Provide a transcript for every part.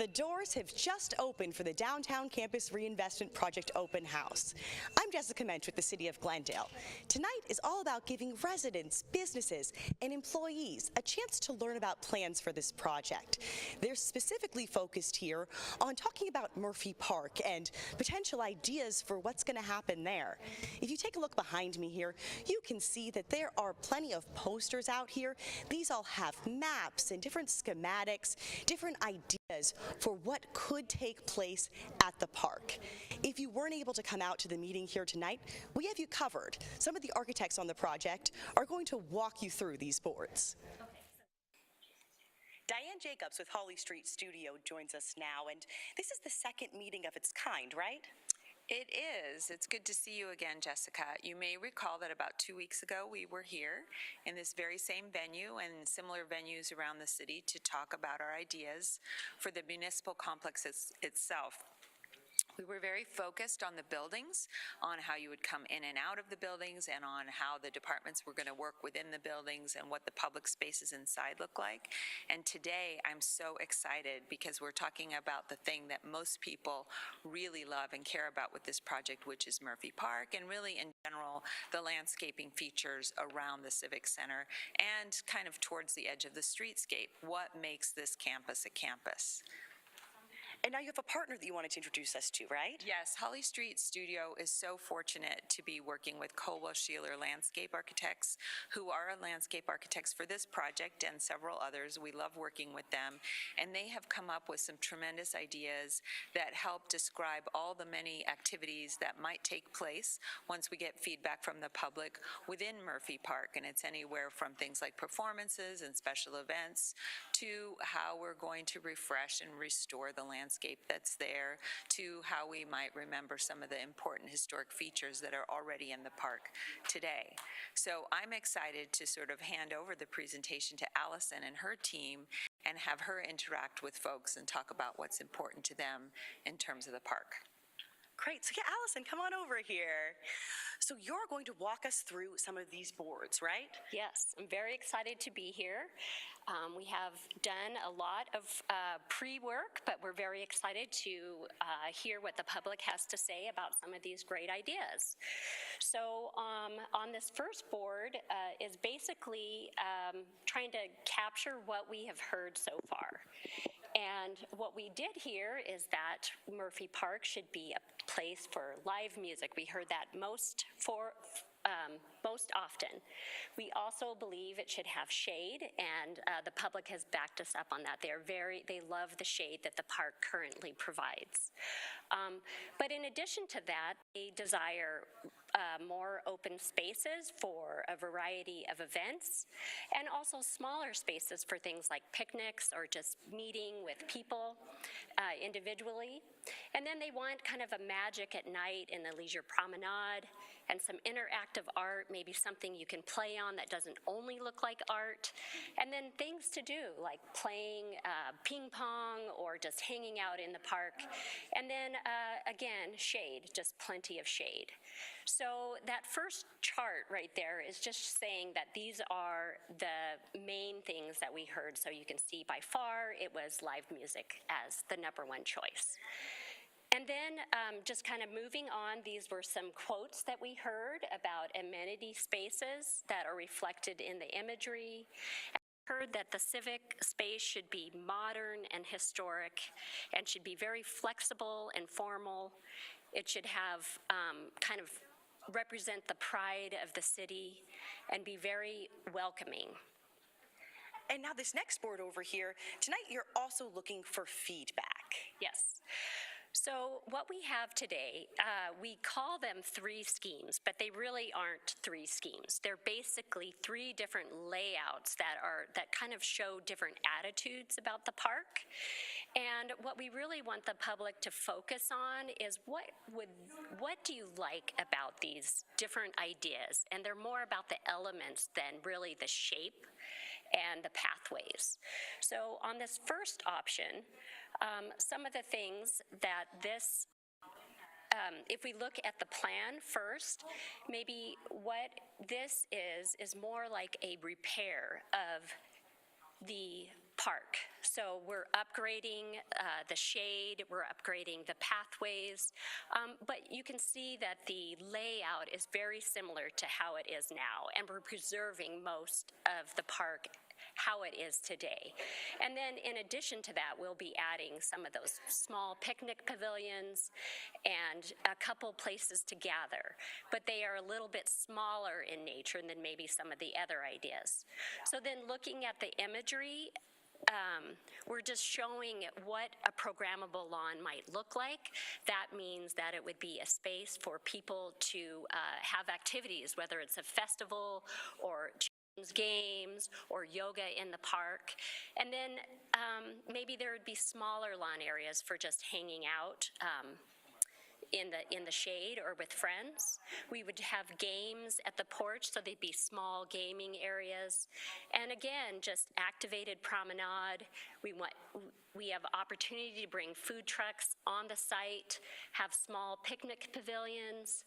The doors have just opened for the Downtown Campus Reinvestment Project Open House. I'm Jessica Mensch with the City of Glendale. Tonight is all about giving residents, businesses, and employees a chance to learn about plans for this project. They're specifically focused here on talking about Murphy Park and potential ideas for what's going to happen there. If you take a look behind me here, you can see that there are plenty of posters out here. These all have maps and different schematics, different ideas for what could take place at the park. If you weren't able to come out to the meeting here tonight, we have you covered. Some of the architects on the project are going to walk you through these boards. Diane Jacobs with Holly Street Studio joins us now, and this is the second meeting of its kind, right? It is. It's good to see you again, Jessica. You may recall that about 2 weeks ago we were here in this very same venue and similar venues around the city to talk about our ideas for the municipal complex itself. We were very focused on the buildings, on how you would come in and out of the buildings, and on how the departments were going to work within the buildings and what the public spaces inside look like. And today I'm so excited because we're talking about the thing that most people really love and care about with this project, which is Murphy Park, and really in general the landscaping features around the Civic Center and kind of towards the edge of the streetscape. What makes this campus a campus? And now you have a partner that you wanted to introduce us to, right? Yes, Holly Street Studio is so fortunate to be working with Colwell Sheeler Landscape Architects, who are landscape architects for this project and several others. We love working with them, and they have come up with some tremendous ideas that help describe all the many activities that might take place once we get feedback from the public within Murphy Park. And it's anywhere from things like performances and special events to how we're going to refresh and restore the landscape that's there, to how we might remember some of the important historic features that are already in the park today. So I'm excited to sort of hand over the presentation to Allison and her team and have her interact with folks and talk about what's important to them in terms of the park. Great. So yeah, Allison, come on over here. So you're going to walk us through some of these boards, right? Yes, I'm very excited to be here. We have done a lot of pre-work, but we're very excited to hear what the public has to say about some of these great ideas. So on this first board is basically trying to capture what we have heard so far. And what we did here is that Murphy Park should be a place for live music. We heard that most often. We also believe it should have shade, and the public has backed us up on that. They love the shade that the park currently provides. But in addition to that, they desire more open spaces for a variety of events, and also smaller spaces for things like picnics or just meeting with people individually. And then they want kind of a magic at night in the leisure promenade and some interactive art, maybe something you can play on that doesn't only look like art, and then things to do like playing ping pong or just hanging out in the park. And then again, shade, just plenty of shade. So that first chart right there is just saying that these are the main things that we heard. So you can see by far it was live music as the #1 choice. And then just kind of moving on, these were some quotes that we heard about amenity spaces that are reflected in the imagery. I heard that the civic space should be modern and historic and should be very flexible and formal. It should have kind of represent the pride of the city and be very welcoming. And now this next board over here, tonight you're also looking for feedback. Yes. So what we have today, we call them 3 schemes, but they really aren't 3 schemes. They're basically 3 different layouts that kind of show different attitudes about the park. And what we really want the public to focus on is what do you like about these different ideas? And they're more about the elements than really the shape and the pathways. So on this first option, some of the things that this, if we look at the plan first, maybe what this is more like a repair of the park. So we're upgrading the shade, we're upgrading the pathways, but you can see that the layout is very similar to how it is now, and we're preserving most of the park how it is today. And then in addition to that, we'll be adding some of those small picnic pavilions and a couple places to gather, but they are a little bit smaller in nature than maybe some of the other ideas. So then looking at the imagery, we're just showing what a programmable lawn might look like. That means that it would be a space for people to have activities, whether it's a festival or games or yoga in the park. And then maybe there would be smaller lawn areas for just hanging out in the shade or with friends. We would have games at the porch, so they'd be small gaming areas. And again, just activated promenade. We have opportunity to bring food trucks on the site, have small picnic pavilions,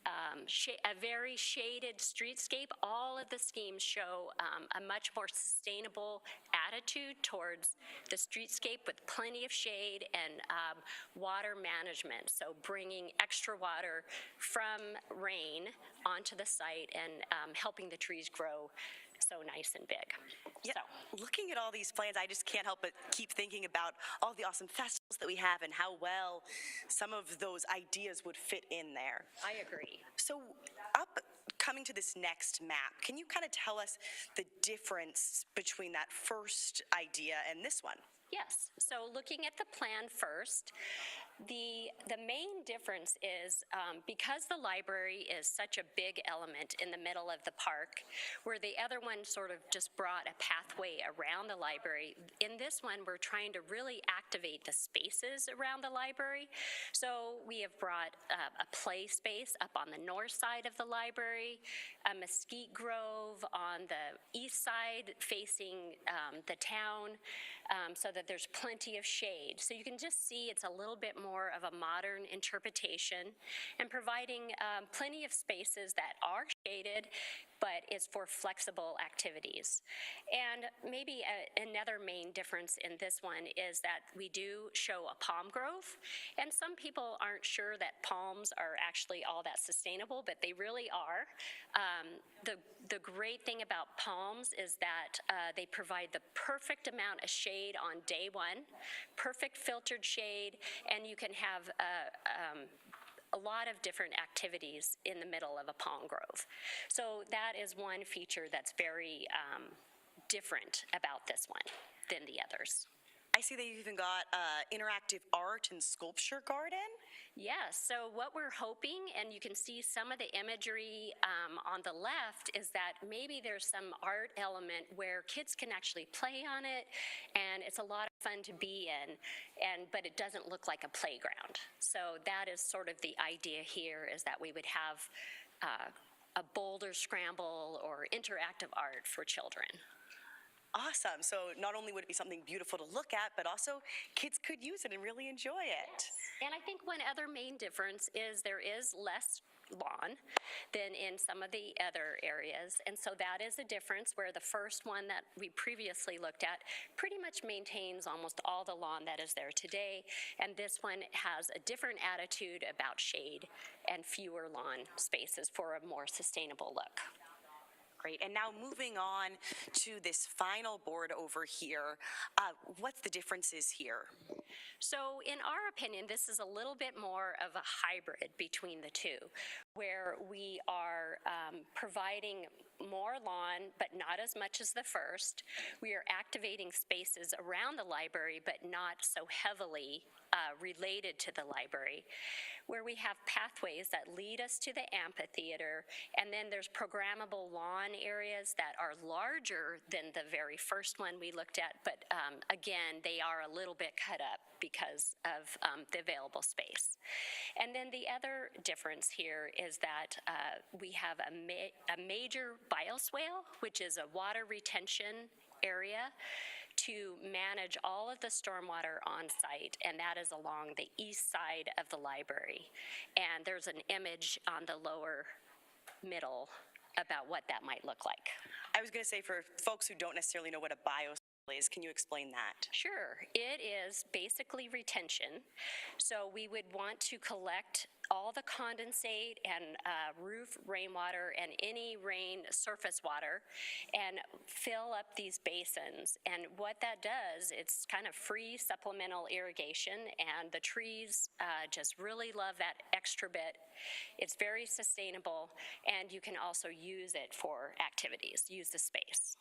a very shaded streetscape. All of the schemes show a much more sustainable attitude towards the streetscape with plenty of shade and water management. So bringing extra water from rain onto the site and helping the trees grow so nice and big. Yeah, So. looking at all these plans, I just can't help but keep thinking about all the awesome festivals that we have and how well some of those ideas would fit in there. I agree. So coming to this next map, can you kind of tell us the difference between that first idea and this one? Yes. So looking at the plan first, the main difference is because the library is such a big element in the middle of the park, where the other one sort of just brought a pathway around the library, in this one we're trying to really activate the spaces around the library. So we have brought a play space up on the north side of the library, a mesquite grove on the east side facing the town, so that there's plenty of shade. So you can just see it's a little bit more of a modern interpretation and providing plenty of spaces that are shaded, but is for flexible activities. And maybe another main difference in this one is that we do show a palm grove, and some people aren't sure that palms are actually all that sustainable, but they really are. The great thing about palms is that they provide the perfect amount of shade on day one, perfect filtered shade, and you can have a lot of different activities in the middle of a palm grove. So that is one feature that's very different about this one than the others. I see that you've even got interactive art and sculpture garden. Yes, so what we're hoping, and you can see some of the imagery on the left, is that maybe there's some art element where kids can actually play on it, and it's a lot of fun to be in, but it doesn't look like a playground. So that is sort of the idea here, is that we would have a boulder scramble or interactive art for children. Awesome. So not only would it be something beautiful to look at, but also kids could use it and really enjoy it. And I think one other main difference is there is less lawn than in some of the other areas. And so that is a difference, where the first one that we previously looked at pretty much maintains almost all the lawn that is there today. And this one has a different attitude about shade and fewer lawn spaces for a more sustainable look. Great. And now moving on to this final board over here, what's the differences here? So in our opinion, this is a little bit more of a hybrid between the two, where we are providing more lawn, but not as much as the first. We are activating spaces around the library, but not so heavily related to the library, where we have pathways that lead us to the amphitheater, and then there's programmable lawn areas that are larger than the very first one we looked at, but again, they are a little bit cut up because of the available space. And then the other difference here is that we have a major bioswale, which is a water retention area to manage all of the stormwater on site, and that is along the east side of the library. And there's an image on the lower middle about what that might look like. I was going to say, for folks who don't necessarily know what a bioswale Can you explain that? Sure. It is basically retention. So we would want to collect all the condensate and roof rainwater and any rain surface water and fill up these basins. And what that does, it's kind of free supplemental irrigation, and the trees just really love that extra bit. It's very sustainable, and you can also use it for activities, use the space.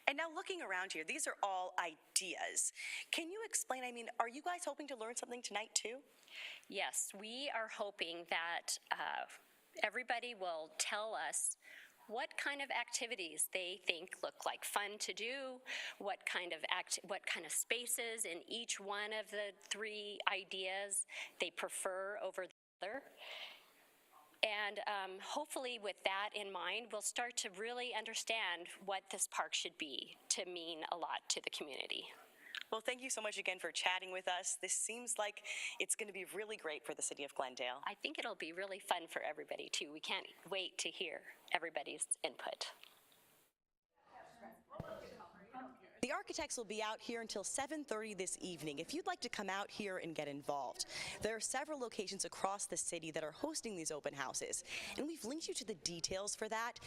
And now looking around here, these are all ideas. Can you explain, are you guys hoping to learn something tonight too? Yes, we are hoping that everybody will tell us what kind of activities they think look like fun to do, what kind of spaces in each one of the three ideas they prefer over the other. And hopefully with that in mind, we'll start to really understand what this park should be to mean a lot to the community. Well, thank you so much again for chatting with us. This seems like it's going to be really great for the city of Glendale. I think it'll be really fun for everybody too. We can't wait to hear everybody's input. The architects will be out here until 7:30 this evening if you'd like to come out here and get involved. There are several locations across the city that are hosting these open houses, and we've linked you to the details for that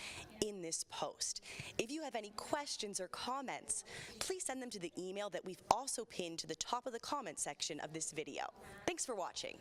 in this post. If you have any questions or comments, please send them to the email that we've also pinned to the top of the comment section of this video. Thanks for watching.